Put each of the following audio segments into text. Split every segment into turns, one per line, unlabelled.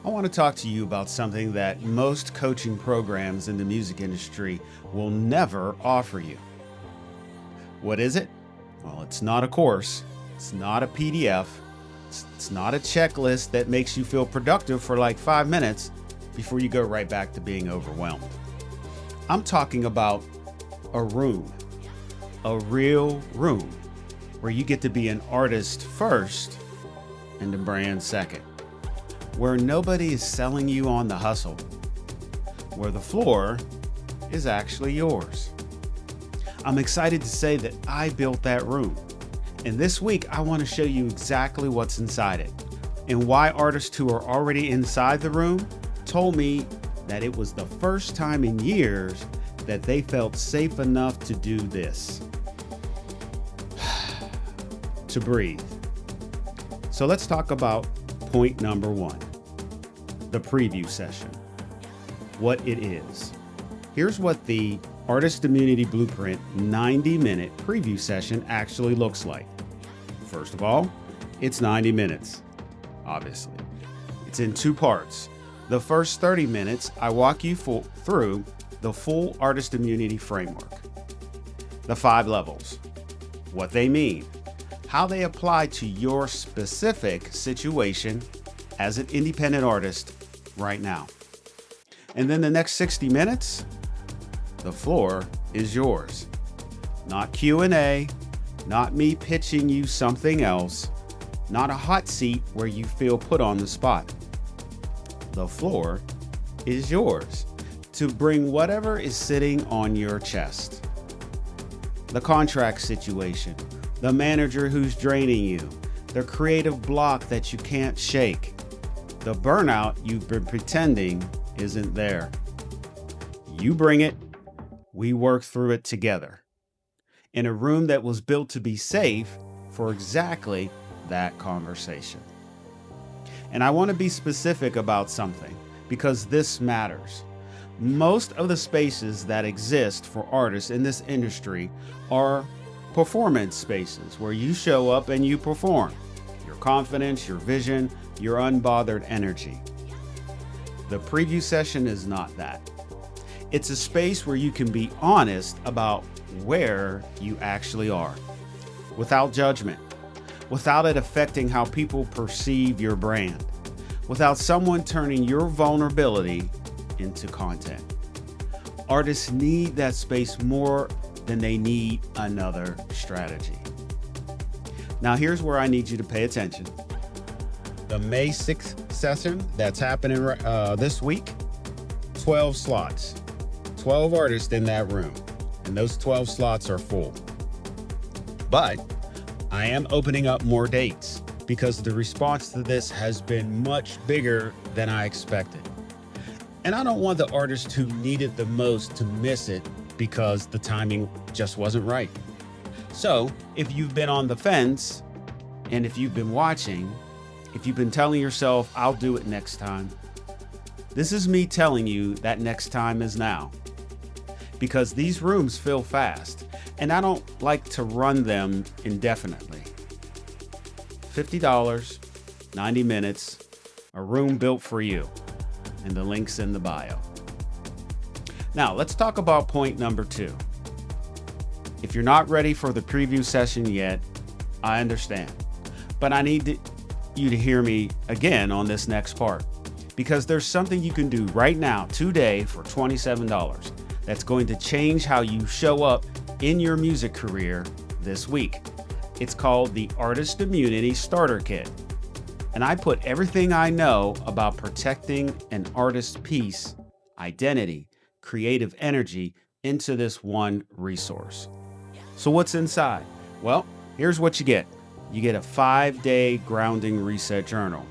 I want to talk to you about something that most coaching programs in the music industry will never offer you. What is it? Well, it's not a course, it's not a PDF, it's not a checklist that makes you feel productive for like 5 minutes before you go right back to being overwhelmed. I'm talking about a room, a real room, where you get to be an artist first and a brand second. Where nobody is selling you on the hustle, where the floor is actually yours. I'm excited to say that I built that room. And this week, I want to show you exactly what's inside it and why artists who are already inside the room told me that it was the first time in years that they felt safe enough to do this. To breathe. So let's talk about point number 1, the preview session. What it is. Here's what the Artist Immunity Blueprint 90-minute preview session actually looks like. First of all, it's 90 minutes, obviously. It's in 2 parts. The first 30 minutes, I walk you through the full Artist Immunity framework. The 5 levels, what they mean, how they apply to your specific situation as an independent artist right now. And then the next 60 minutes, the floor is yours. Not Q&A, not me pitching you something else, not a hot seat where you feel put on the spot. The floor is yours to bring whatever is sitting on your chest. The contract situation, the manager who's draining you, the creative block that you can't shake, the burnout you've been pretending isn't there. You bring it, we work through it together in a room that was built to be safe for exactly that conversation. And I want to be specific about something because this matters. Most of the spaces that exist for artists in this industry are performance spaces where you show up and you perform. Your confidence, your vision, your unbothered energy. The preview session is not that. It's a space where you can be honest about where you actually are, without judgment, without it affecting how people perceive your brand, without someone turning your vulnerability into content. Artists need that space more than they need another strategy. Now here's where I need you to pay attention. The May 6th session that's happening this week, 12 slots, 12 artists in that room, and those 12 slots are full. But I am opening up more dates because the response to this has been much bigger than I expected. And I don't want the artists who need it the most to miss it because the timing just wasn't right. So if you've been on the fence, and if you've been watching, if you've been telling yourself, I'll do it next time, this is me telling you that next time is now. Because these rooms fill fast, and I don't like to run them indefinitely. $50, 90 minutes, a room built for you, and the link's in the bio. Now, let's talk about point number 2. If you're not ready for the preview session yet, I understand. But I need you to hear me again on this next part, because there's something you can do right now, today, for $27 that's going to change how you show up in your music career this week. It's called the Artist Immunity Starter Kit. And I put everything I know about protecting an artist's peace, identity, creative energy into this one resource. So what's inside? Well, here's what you get. You get a 5-day grounding reset journal.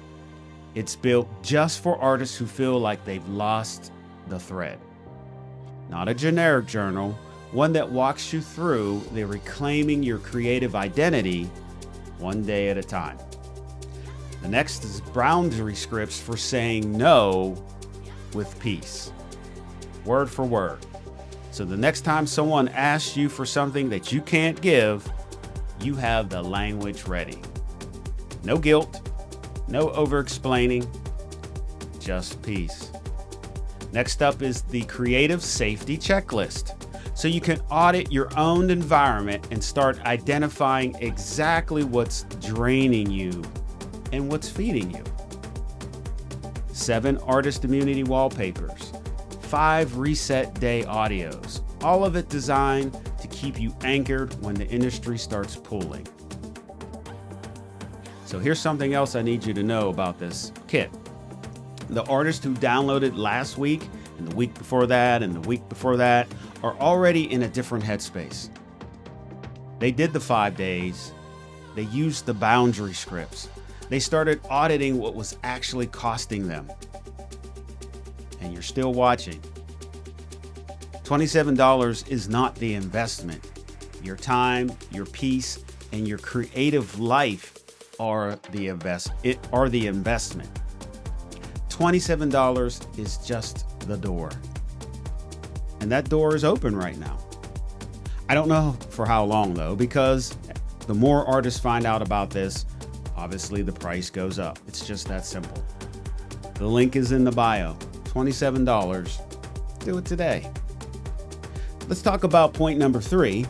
It's built just for artists who feel like they've lost the thread. Not a generic journal, one that walks you through the reclaiming your creative identity one day at a time. The next is boundary scripts for saying no with peace. Word for word. So the next time someone asks you for something that you can't give, you have the language ready. No guilt, no over-explaining, just peace. Next up is the Creative Safety Checklist. So you can audit your own environment and start identifying exactly what's draining you and what's feeding you. 7 artist immunity wallpapers, 5 reset day audios, all of it designed to keep you anchored when the industry starts pulling. So here's something else I need you to know about this kit. The artists who downloaded last week and the week before that and the week before that are already in a different headspace. They did the 5 days. They used the boundary scripts. They started auditing what was actually costing them. And you're still watching. $27 is not the investment. Your time, your peace, and your creative life are the investment. $27 is just the door. And that door is open right now. I don't know for how long though, because the more artists find out about this, obviously the price goes up. It's just that simple. The link is in the bio. $27. Do it today. Let's talk about point number 3,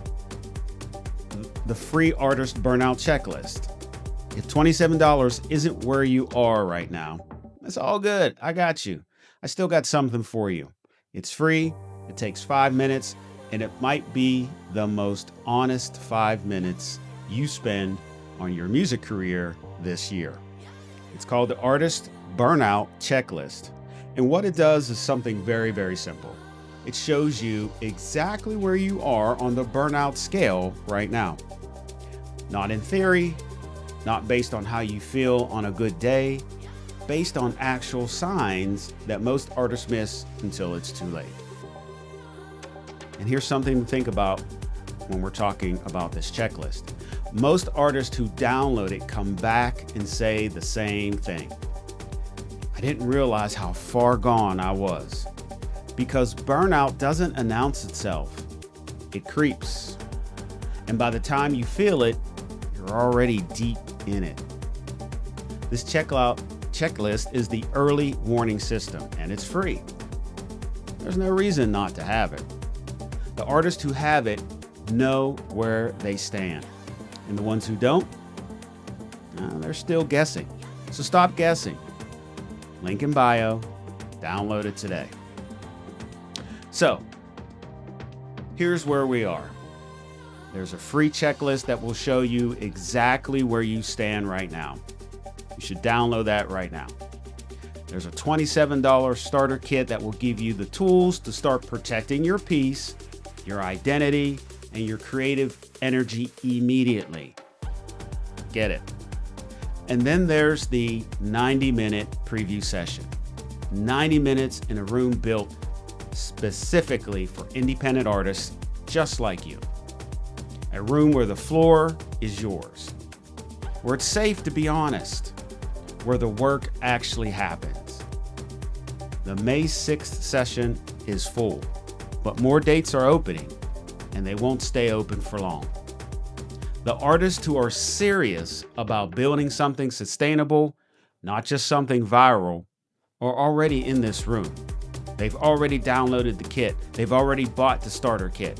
the free Artist Burnout Checklist. If $27 isn't where you are right now, that's all good. I got you. I still got something for you. It's free. It takes 5 minutes, and it might be the most honest 5 minutes you spend on your music career this year. It's called the Artist Burnout Checklist. And what it does is something very, very simple. It shows you exactly where you are on the burnout scale right now. Not in theory, not based on how you feel on a good day, based on actual signs that most artists miss until it's too late. And here's something to think about when we're talking about this checklist. Most artists who download it come back and say the same thing. I didn't realize how far gone I was. Because burnout doesn't announce itself. It creeps. And by the time you feel it, you're already deep in it. This checklist is the early warning system, and it's free. There's no reason not to have it. The artists who have it know where they stand. And the ones who don't, they're still guessing. So stop guessing. Link in bio. Download it today. So, here's where we are. There's a free checklist that will show you exactly where you stand right now. You should download that right now. There's a $27 starter kit that will give you the tools to start protecting your peace, your identity, and your creative energy immediately. Get it. And then there's the 90-minute preview session. 90 minutes in a room built specifically for independent artists just like you. A room where the floor is yours, where it's safe to be honest, where the work actually happens. The May 6th session is full, but more dates are opening, and they won't stay open for long. The artists who are serious about building something sustainable, not just something viral, are already in this room. They've already downloaded the kit. They've already bought the starter kit.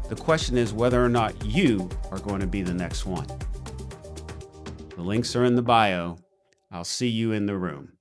The question is whether or not you are going to be the next one. The links are in the bio. I'll see you in the room.